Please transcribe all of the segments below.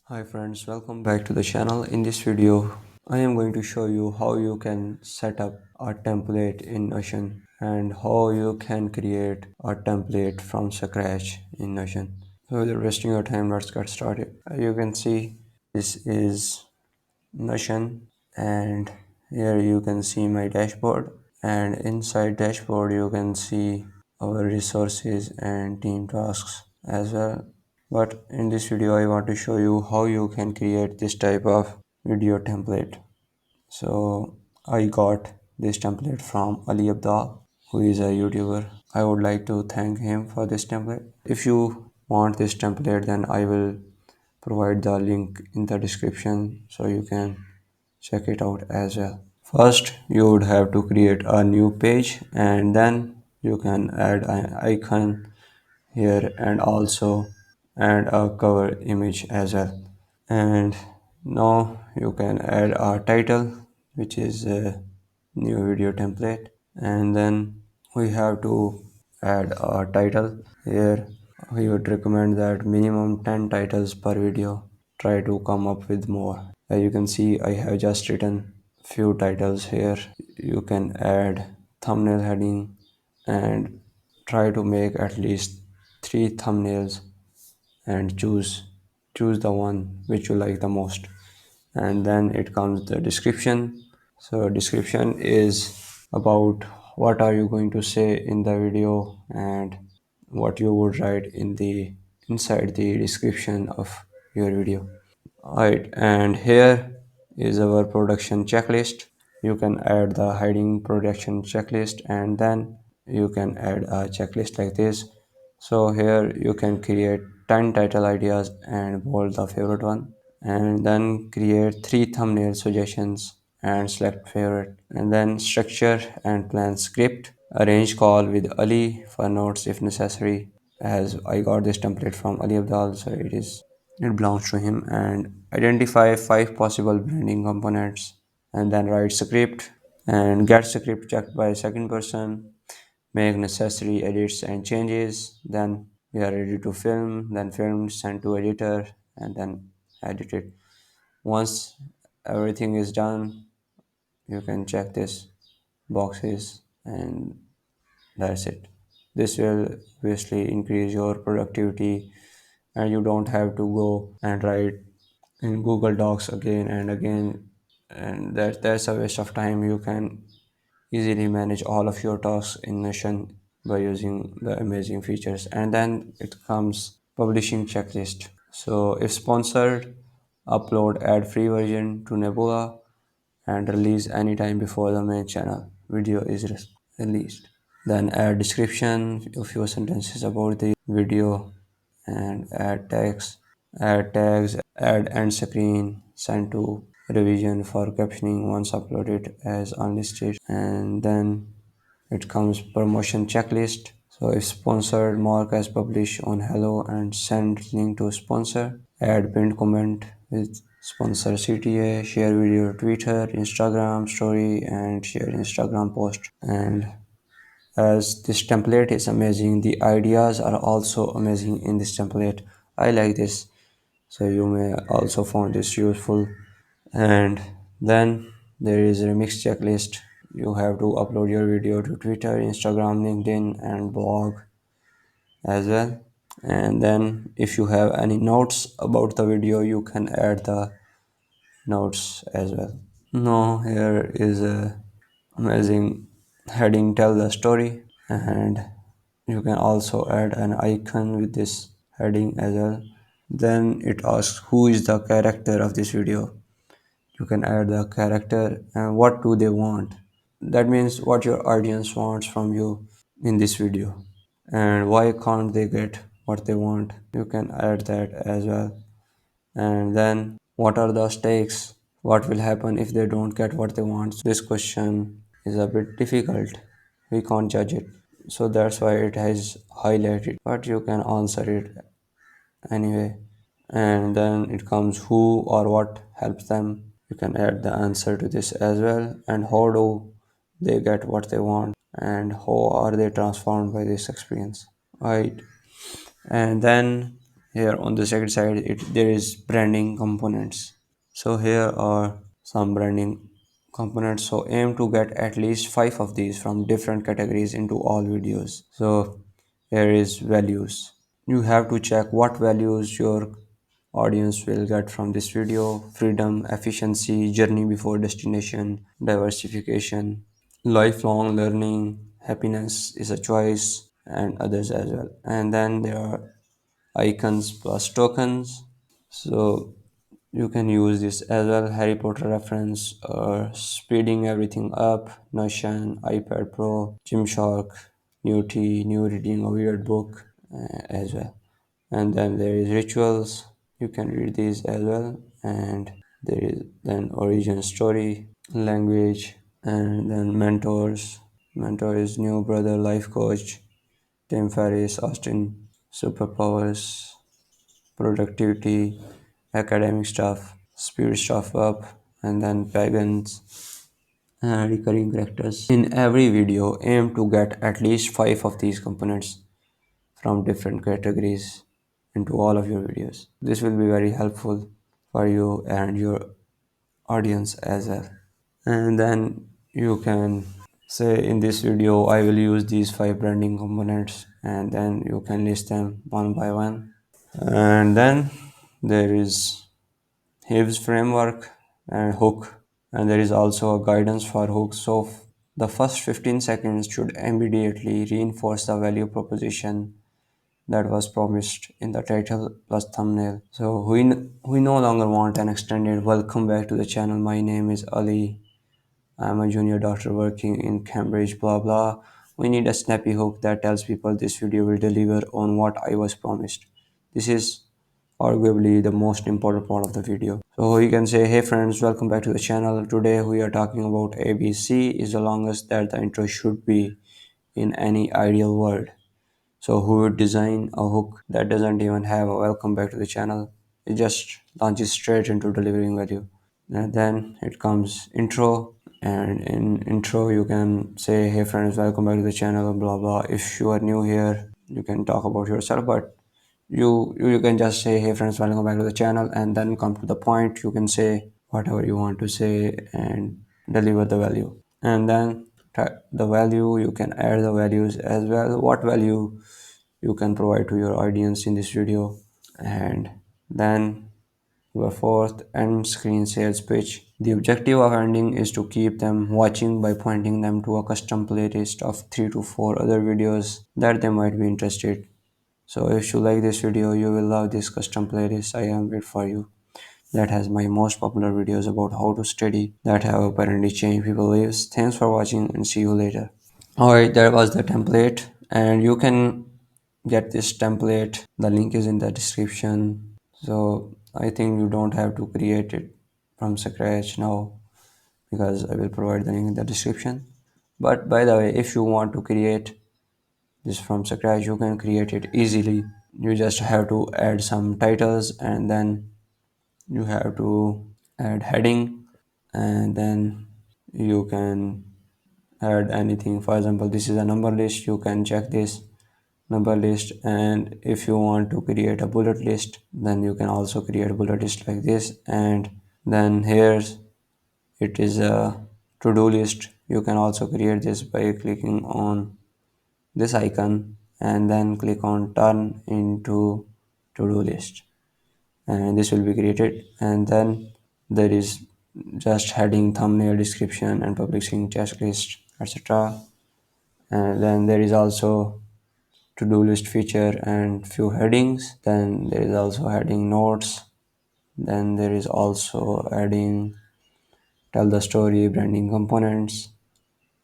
Hi friends, welcome back to the channel. In this video, I am going to show you how you can set up a template in Notion and how you can create a template from scratch in Notion. So without wasting your time, let's get started. You can see this is Notion, and here you can see my dashboard, and inside dashboard you can see our resources and team tasks as well. But in this video I want to show you how you can create this type of video template. So I got this template from 𝗙cie𝗹𝗹𝟎, who is a YouTuber. I would like to thank him for this template. If you want this template, then I will provide the link in the description so you can check it out as well. First, you would have to create a new page, and then you can add an icon here and also add a cover image as well. And now you can add a title, which is a new video template, and then we have to add a title here. We would recommend that minimum 10 titles per video. Try to come up with more. As you can see, I have just written few titles here. You can add thumbnail heading and try to make at least 3 thumbnails and choose the one which you like the most. And then it comes the description. So description is about what are you going to say in the video and what you would write in the inside the description of your video. Right, and here is our production checklist. You can add the hiding production checklist, and then you can add a checklist like this. So here you can create 10 title ideas and bold the favorite one, and then create 3 thumbnail suggestions and select favorite, and then structure and plan script. Arrange call with Ali for notes if necessary. As I got this template from 𝗙cie𝗹𝗹𝟎, so it belongs to him. And identify 5 possible branding components, and then write script and get script checked by a second person. Make necessary edits and changes. Then we are ready to film. Then film, send to editor, and then edit it. Once everything is done, you can check this boxes, and that's it. This will obviously increase your productivity, and you don't have to go and write in Google Docs again and again, and that's a waste of time. You can easily manage all of your tasks in Notion by using the amazing features. And then it comes publishing checklist. So if sponsored, upload ad free version to Nebula and release anytime before the main channel video is released. Then add description, a few sentences about the video, and add text, add tags, add end screen, send to revision for captioning once uploaded as unlisted. And then it comes promotion checklist. So if sponsored, mark as publish on hello and send link to sponsor. Add pinned comment with sponsor CTA, share video Twitter, Instagram story, and share Instagram post. And as this template is amazing, the ideas are also amazing in this template. I like this, so you may also find this useful. And then there is a remix checklist. You have to upload your video to Twitter, Instagram, LinkedIn, and blog as well. And then if you have any notes about the video, you can add the notes as well. Now here is a amazing heading, tell the story, and you can also add an icon with this heading as well. Then it asks who is the character of this video. You can add the character and what do they want. That means what your audience wants from you in this video, and why can't they get what they want. You can add that as well. And then what are the stakes, what will happen if they don't get what they want. This question is a bit difficult, we can't judge it, so that's why it has highlighted, but you can answer it anyway. And then it comes who or what helps them. You can add the answer to this as well, and how do they get what they want, and how are they transformed by this experience, right? And then Here on the second side, there is branding components. So here are some branding components. So aim to get at least 5 of these from different categories into all videos. So here is values. You have to check what values your audience will get from this video: freedom, efficiency, journey before destination, diversification, lifelong learning, happiness is a choice, and others as well. And then there are icons plus tokens. So you can use this as well: Harry Potter reference or speeding everything up, Notion, iPad Pro, Gymshark, new tea, new reading a weird book as well. And then there is rituals, you can read these as well. And there is then origin story, language, and then mentors. Mentor is new brother life coach, Tim Ferriss, Austin, superpowers, productivity, academic stuff, speed stuff up, and then pagans and recurring characters. In every video, aim to get at least 5 of these components from different categories into all of your videos. This will be very helpful for you and your audience as well. And then you can say, in this video I will use these 5 branding components, and then you can list them one by one. And then there is Hibbs framework and hook, and there is also a guidance for hooks. So the first 15 seconds should immediately reinforce the value proposition that was promised in the title plus thumbnail. So we no longer want an extended welcome back to the channel. My name is Ali. I'm a junior doctor working in Cambridge, blah blah. We need a snappy hook that tells people this video will deliver on what I was promised. This is arguably the most important part of the video. So you can say, hey friends, welcome back to the channel. Today we are talking about ABC is the longest that the intro should be in any ideal world. So who would design a hook that doesn't even have a welcome back to the channel? It just launches straight into delivering value. And then it comes intro, and in intro you can say, hey friends, welcome back to the channel, blah blah. If you are new here, you can talk about yourself, but you can just say, hey friends, welcome back to the channel, and then come to the point. You can say whatever you want to say and deliver the value. And then the value, you can add the values as well, what value you can provide to your audience in this video. And then the fourth, end screen sales pitch. The objective of ending is to keep them watching by pointing them to a custom playlist of 3 to 4 other videos that they might be interested. So if you like this video, you will love this custom playlist I have made for you that has my most popular videos about how to study that have apparently changed people's lives. Thanks for watching and see you later. Alright, that was the template, and you can get this template. The link is in the description. So I think you don't have to create it from scratch now, because I will provide the link in the description. But by the way, if you want to create this from scratch, you can create it easily. You just have to add some titles, and then you have to add heading, and then you can add anything. For example, this is a number list. You can check this number list, and if you want to create a bullet list, then you can also create a bullet list like this. And then here it is a to-do list. You can also create this by clicking on this icon and then click on turn into to-do list, and this will be created. And then there is just heading, thumbnail, description, and publishing checklist, etc. And then there is also to-do list feature and few headings. Then there is also heading notes. Then there is also adding tell the story, branding components.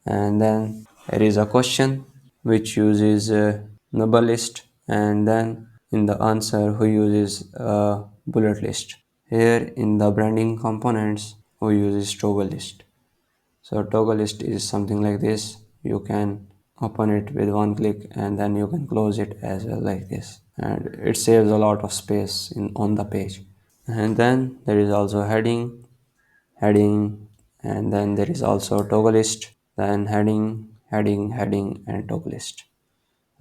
And then there is a question which uses a number list, and then in the answer who uses a bullet list. Here in the branding components who uses toggle list. So toggle list is something like this. You can open it with one click, and then you can close it as well like this, and it saves a lot of space on the page. And then there is also heading, and then there is also toggle list, then heading, and toggle list.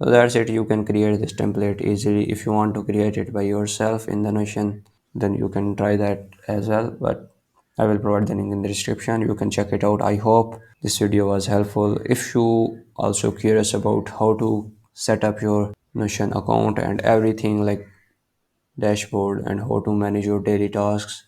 So that's it. You can create this template easily. If you want to create it by yourself in the Notion, then you can try that as well. But I will provide the link in the description. You can check it out. I hope this video was helpful. If you also curious about how to set up your Notion account and everything like dashboard and how to manage your daily tasks,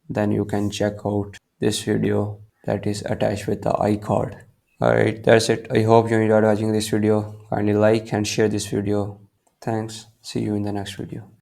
then you can check out this video that is attached with the iCard. Alright, that's it. I hope you enjoyed watching this video. Kindly like and share this video. Thanks. See you in the next video.